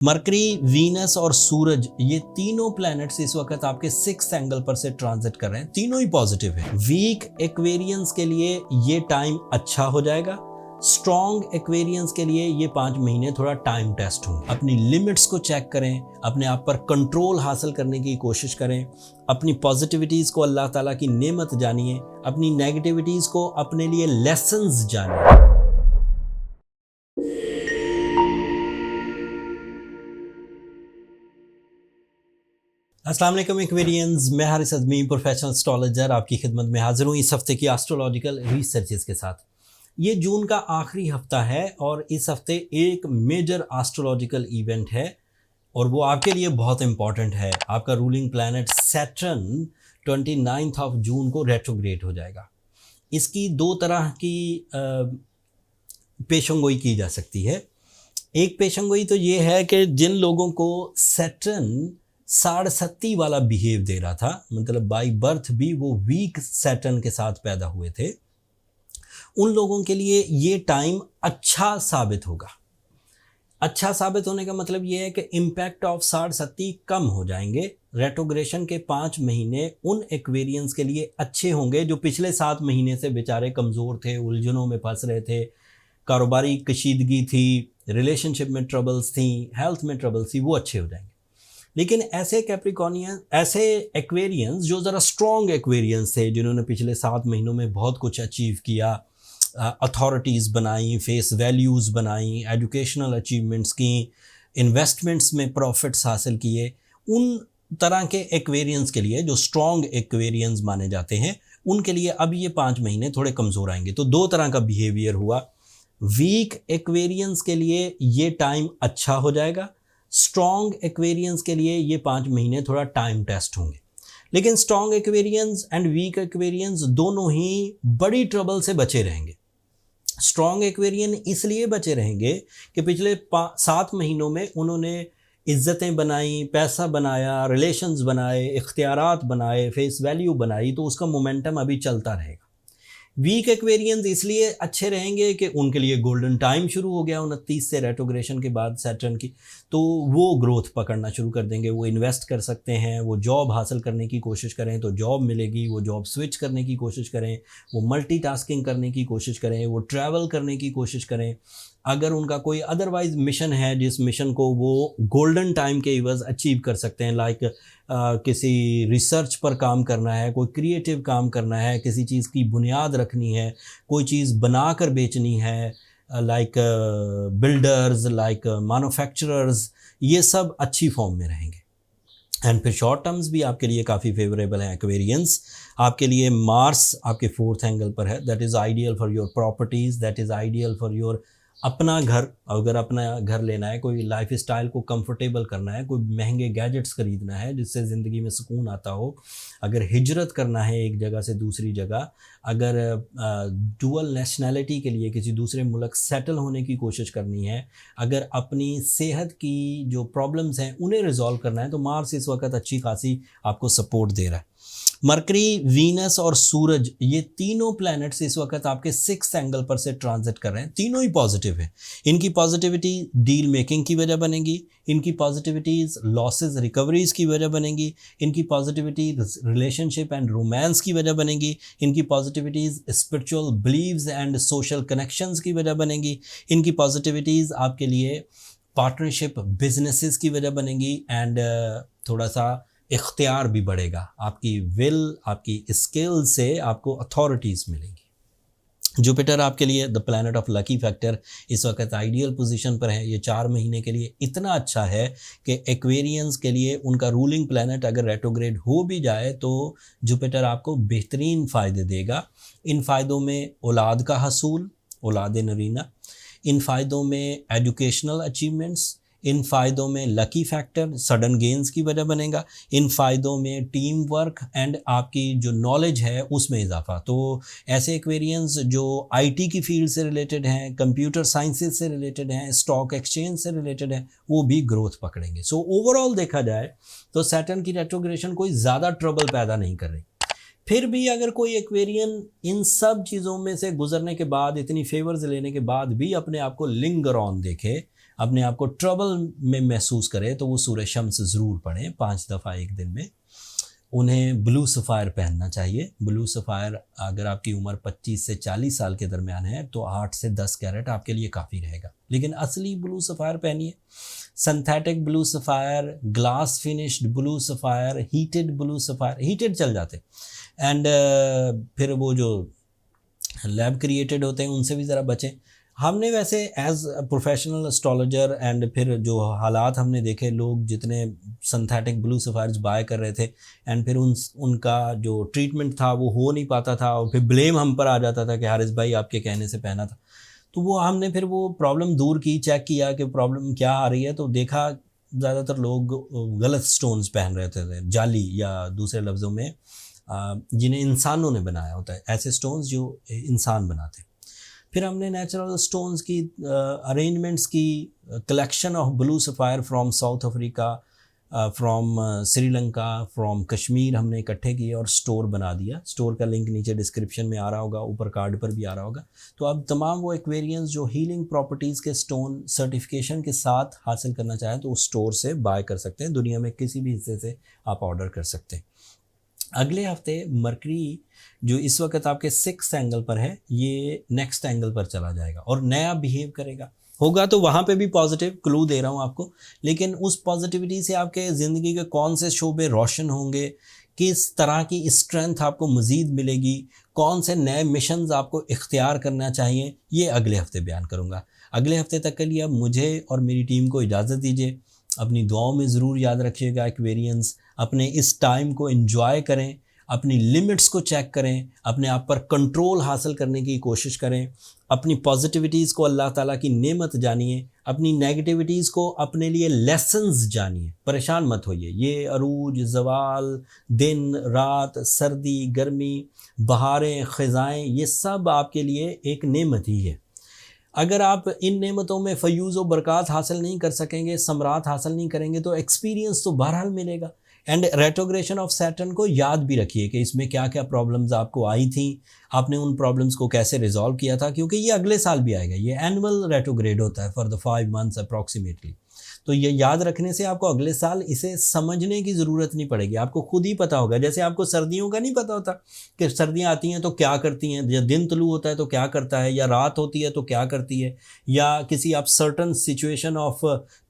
Mercury, Venus और सूरज, ये तीनों प्लैनेट्स इस वक्त आपके 6th एंगल पर से ट्रांजिट कर रहे हैं। तीनों ही पॉजिटिव है। वीक एक्वेरियंस के लिए ये टाइम अच्छा हो जाएगा। स्ट्रॉन्ग एक्वेरियंस के लिए ये 5 महीने थोड़ा टाइम टेस्ट होंगे। अपनी लिमिट्स को चेक करें, अपने आप पर कंट्रोल हासिल करने की कोशिश करें, अपनी पॉजिटिविटीज़ को अल्लाह ताला की नेमत जानिए, अपनी नेगेटिविटीज़ को अपने लिए लेसन्स जानिए। अस्सलाम वालेकुम एक्वेरियंस, मैं हारिस अज़मी प्रोफेशनल एस्ट्रोलॉजर आपकी खिदमत में हाजिर हूँ इस हफ्ते की एस्ट्रोलॉजिकल रिसर्चेस के साथ। ये जून का आखिरी हफ्ता है और इस हफ्ते एक मेजर एस्ट्रोलॉजिकल इवेंट है और वो आपके लिए बहुत इंपॉर्टेंट है। आपका ruling planet Saturn 29 of June को रेट्रोग्रेड हो जाएगा। इसकी दो तरह की पेशंगोई की जा सकती है। एक पेशंगोई तो ये है कि जिन लोगों को सैटर्न 60 वाला बिहेव दे रहा था, मतलब बाई बर्थ भी वो वीक सैटर्न के साथ पैदा हुए थे, उन लोगों के लिए ये टाइम अच्छा साबित होगा। अच्छा साबित होने का मतलब ये है कि इम्पैक्ट ऑफ 60 कम हो जाएंगे। रेट्रोग्रेशन के 5 महीने उन एक्वेरियंस के लिए अच्छे होंगे जो पिछले 7 महीने से बेचारे कमज़ोर थे, उलझनों में फंस रहे थे, कारोबारी कशीदगी थी, रिलेशनशिप में ट्रबल्स थी, हेल्थ में ट्रबल्स थी, वो अच्छे हो जाएंगे। लेकिन ऐसे कैप्रिकॉनियन, ऐसे एक्वेरियंस जो ज़रा स्ट्रॉन्ग एक्वेरियंस थे, जिन्होंने पिछले 7 महीनों में बहुत कुछ अचीव किया, अथॉरिटीज़ बनाई, फेस वैल्यूज़ बनाई, एजुकेशनल अचीवमेंट्स की, इन्वेस्टमेंट्स में प्रॉफिट्स हासिल किए, उन तरह के एक्वेरियंस के लिए, जो स्ट्रॉन्ग एक्वेरियंस माने जाते हैं, उनके लिए अब ये 5 महीने थोड़े कमज़ोर आएंगे। तो दो तरह का बिहेवियर हुआ। वीक एक्वेरियंस के लिए ये टाइम अच्छा हो जाएगा। स्ट्रॉन्ग एक्वेरियंस के लिए ये 5 महीने थोड़ा टाइम टेस्ट होंगे। लेकिन strong Aquarians and weak Aquarians दोनों ही बड़ी ट्रबल से बचे रहेंगे। स्ट्रॉन्ग एक्वेरियन इसलिए बचे रहेंगे कि पिछले 7 महीनों में उन्होंने इज्जतें बनाई, पैसा बनाया, रिलेशंस बनाए, इख्तियारात बनाए, फेस वैल्यू बनाई, तो उसका मोमेंटम अभी चलता रहेगा। वीक एक्वेरियंस इसलिए अच्छे रहेंगे कि उनके लिए गोल्डन टाइम शुरू हो गया 29 से रेट्रोग्रेशन के बाद सैटर्न की, तो वो ग्रोथ पकड़ना शुरू कर देंगे। वो इन्वेस्ट कर सकते हैं, वो जॉब हासिल करने की कोशिश करें तो जॉब मिलेगी, वो जॉब स्विच करने की कोशिश करें, वो मल्टीटास्किंग करने की कोशिश करें, वो ट्रैवल करने की कोशिश करें। अगर उनका कोई अदरवाइज मिशन है जिस मिशन को वो गोल्डन टाइम के इवज़ अचीव कर सकते हैं, लाइक किसी रिसर्च पर काम करना है, कोई क्रिएटिव काम करना है, किसी चीज़ की बुनियाद रखनी है, कोई चीज़ बना कर बेचनी है, लाइक बिल्डर्स, लाइक मैन्युफैक्चरर्स, ये सब अच्छी फॉर्म में रहेंगे। एंड फिर शॉर्ट टर्म्स भी आपके लिए काफ़ी फेवरेबल हैं एक्वेरियंस। आपके लिए मार्स आपके 4th एंगल पर है, that is ideal for your properties, that is ideal for your अपना घर। अगर अपना घर लेना है, कोई लाइफ स्टाइल को कंफर्टेबल करना है, कोई महंगे गैजेट्स ख़रीदना है जिससे ज़िंदगी में सुकून आता हो, अगर हिजरत करना है एक जगह से दूसरी जगह, अगर डुअल नेशनैलिटी के लिए किसी दूसरे मुल्क सेटल होने की कोशिश करनी है, अगर अपनी सेहत की जो प्रॉब्लम्स हैं उन्हें रिजॉल्व करना है, तो मार्स इस वक्त अच्छी खासी आपको सपोर्ट दे रहा है। मरकरी, वीनस और सूरज, ये तीनों प्लैनेट्स इस वक्त आपके 6th एंगल पर से ट्रांजिट कर रहे हैं। तीनों ही पॉजिटिव हैं। इनकी पॉजिटिविटी डील मेकिंग की वजह बनेगी, इनकी पॉजिटिविटीज़ लॉसेस रिकवरीज़ की वजह बनेगी, इनकी पॉजिटिविटी रिलेशनशिप एंड रोमांस की वजह बनेगी, इनकी positivities spiritual believes and social connections की वजह बनेगी, इनकी पॉजिटिविटीज़ आपके लिए पार्टनरशिप बिजनेसेस की वजह बनेगी, एंड थोड़ा सा इख्तियार भी बढ़ेगा। आपकी विल, आपकी स्किल से आपको अथॉरिटीज़ मिलेंगी। जुपिटर आपके लिए the planet of lucky factor इस वक्त आइडियल पोजीशन पर है। ये 4 महीने के लिए इतना अच्छा है कि एक्वेरियंस के लिए उनका रूलिंग प्लैनेट अगर रेट्रोग्रेड हो भी जाए तो जुपिटर आपको बेहतरीन फ़ायदे देगा। इन फ़ायदों में औलाद का हसूल, औलाद नरीना, इन फ़ायदों में एजुकेशनल अचीवमेंट्स, इन फ़ायदों में लकी फैक्टर सडन गेंस की वजह बनेगा, इन फ़ायदों में टीम वर्क एंड आपकी जो नॉलेज है उसमें इजाफा। तो ऐसे एक्वेरियंस जो आईटी की फील्ड से रिलेटेड हैं, कंप्यूटर साइंसेज से रिलेटेड हैं, स्टॉक एक्सचेंज से रिलेटेड हैं, वो भी ग्रोथ पकड़ेंगे। सो ओवरऑल देखा जाए तो सैटर्न की रेट्रोग्रेशन कोई ज़्यादा ट्रबल पैदा नहीं कर रही। फिर भी अगर कोई एक्वेरियन इन सब चीज़ों में से गुजरने के बाद, इतनी फेवर्स लेने के बाद भी अपने आप को लिंगर ऑन देखे, अपने आप को ट्रबल में महसूस करें तो वो सूरह शम्स ज़रूर पढ़ें 5 दफ़ा एक दिन में। उन्हें ब्लू सफ़ायर पहनना चाहिए। ब्लू सफ़ायर अगर आपकी उम्र 25 से 40 साल के दरमियान है तो 8 से 10 कैरेट आपके लिए काफ़ी रहेगा, लेकिन असली ब्लू सफ़ायर पहनिए। Synthetic blue sapphire, glass finished blue sapphire, heated blue sapphire, heated चल जाते एंड फिर वो जो लैब क्रिएटेड होते हैं उनसे भी ज़रा बचें। हमने वैसे एज प्रोफेशनल एस्ट्रोलॉजर एंड फिर जो हालात हमने देखे, लोग जितने सिंथेटिक ब्लू सफ़ायर्स बाय कर रहे थे एंड फिर उनका जो ट्रीटमेंट था वो हो नहीं पाता था और फिर ब्लेम हम पर आ जाता था कि हारिस भाई आपके कहने से पहना था। तो वो हमने फिर वो प्रॉब्लम दूर की, चेक किया कि प्रॉब्लम क्या आ रही है, तो देखा ज़्यादातर लोग गलत स्टोन्स पहन रहे थे, जाली या दूसरे लफ्ज़ों में जिन्हें इंसानों ने बनाया होता है, ऐसे स्टोन्स जो इंसान बनाते हैं। फिर हमने नेचुरल स्टोन्स की अरेंजमेंट्स की collection of blue sapphire from south Africa, from Sri Lanka, from Kashmir हमने इकट्ठे किए और स्टोर बना दिया। स्टोर का लिंक नीचे डिस्क्रिप्शन में आ रहा होगा, ऊपर कार्ड पर भी आ रहा होगा। तो अब तमाम वो एक्वेरियंस जो हीलिंग प्रॉपर्टीज़ के स्टोन सर्टिफिकेशन के साथ हासिल करना चाहें तो उस स्टोर से बाय कर सकते हैं। दुनिया में किसी भी हिस्से से आप ऑर्डर कर सकते हैं। अगले हफ्ते मरकरी जो इस वक्त आपके 6th एंगल पर है, ये नेक्स्ट एंगल पर चला जाएगा और नया बिहेव करेगा। होगा तो वहाँ पे भी पॉजिटिव, क्लू दे रहा हूँ आपको, लेकिन उस पॉजिटिविटी से आपके ज़िंदगी के कौन से शोबे रोशन होंगे, किस तरह की स्ट्रेंथ आपको मज़ीद मिलेगी, कौन से नए मिशंस आपको इख्तियार करना चाहिए, ये अगले हफ्ते बयान करूँगा। अगले हफ्ते तक के लिए अब मुझे और मेरी टीम को इजाज़त दीजिए। अपनी दुआओं में ज़रूर याद रखिएगा एक्वेरियंस, अपने इस टाइम को एंजॉय करें, अपनी लिमिट्स को चेक करें, अपने आप पर कंट्रोल हासिल करने की कोशिश करें, अपनी पॉजिटिविटीज़ को अल्लाह ताला की नेमत जानिए, अपनी नेगेटिविटीज़ को अपने लिए लेसन्स जानिए। परेशान मत होइए। ये अरूज, ज़वाल, दिन रात, सर्दी गर्मी, बहारें ख़ज़ाएँ, ये सब आपके लिए एक नेमत ही है। अगर आप इन नेमतों में फ़यूज़ व बरक़ात हासिल नहीं कर सकेंगे, समरात हासिल नहीं करेंगे, तो एक्सपीरियंस तो बहरहाल मिलेगा। एंड रेट्रोग्रेशन ऑफ सैटर्न को याद भी रखिए कि इसमें क्या क्या प्रॉब्लम्स आपको आई थी, आपने उन प्रॉब्लम्स को कैसे रिजॉल्व किया था, क्योंकि ये अगले साल भी आएगा। ये एनुअल रेट्रोग्रेड होता है फॉर द 5 मंथ्स अप्रॉक्सीमेटली। तो ये याद रखने से आपको अगले साल इसे समझने की ज़रूरत नहीं पड़ेगी, आपको खुद ही पता होगा। जैसे आपको सर्दियों का नहीं पता होता कि सर्दियाँ आती हैं तो क्या करती हैं, या दिन तुलू होता है तो क्या करता है, या रात होती है तो क्या करती है, या किसी आप सर्टन सिचुएशन ऑफ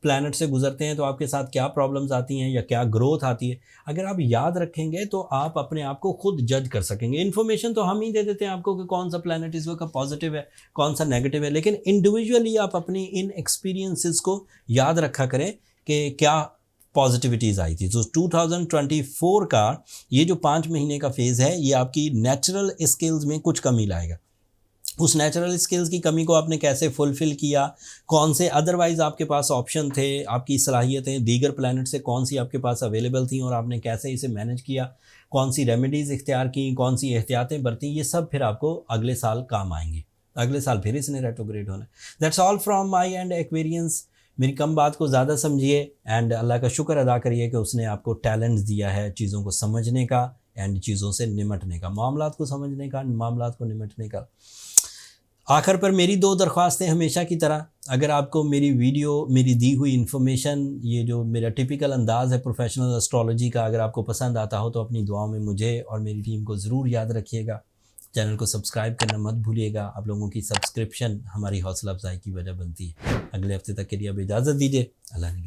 प्लैनेट से गुजरते हैं तो आपके साथ क्या प्रॉब्लम्स आती हैं या क्या ग्रोथ आती है। अगर आप याद रखेंगे तो आप अपने आप को खुद जज कर सकेंगे। इन्फॉर्मेशन तो हम ही दे देते हैं आपको कि कौन सा प्लैनेट इस वक्त पॉजिटिव है, कौन सा नेगेटिव है, लेकिन इंडिविजुअली आप अपनी इन एक्सपीरियंसेस को याद रखा करें कि क्या पॉजिटिविटीज़ आई थी। तो 2024 का ये जो 5 महीने का फेज़ है, ये आपकी नेचुरल स्किल्स में कुछ कमी लाएगा। उस नेचुरल स्किल्स की कमी को आपने कैसे फुलफ़िल किया, कौन से अदरवाइज़ आपके पास ऑप्शन थे, आपकी सलाहियतें दीगर प्लैनेट से कौन सी आपके पास अवेलेबल थी और आपने कैसे इसे मैनेज किया, कौन सी रेमेडीज़ इख्तियार की, कौन सी एहतियातें बरती, ये सब फिर आपको अगले साल काम आएंगे। अगले साल फिर इसने रेट्रोग्रेड होना है। That's all from my and Aquarians. मेरी कम बात को ज़्यादा समझिए एंड अल्लाह का शुक्र अदा करिए कि उसने आपको टैलेंट दिया है चीज़ों को समझने का एंड चीज़ों से निमटने का, मामलात को समझने का, मामलात को निमटने का। आखिर पर मेरी 2 दरख्वास्तें हमेशा की तरह, अगर आपको मेरी वीडियो, मेरी दी हुई इन्फॉर्मेशन, ये जो मेरा टिपिकल अंदाज़ है प्रोफेशनल एस्ट्रोलॉजी का, अगर आपको पसंद आता हो तो अपनी दुआओं में मुझे और मेरी टीम को ज़रूर याद रखिएगा। चैनल को सब्सक्राइब करना मत भूलिएगा। आप लोगों की सब्सक्रिप्शन हमारी हौसला अफजाई की वजह बनती है। अगले हफ्ते तक के लिए अब इजाज़त दीजिए। अल्लाह ने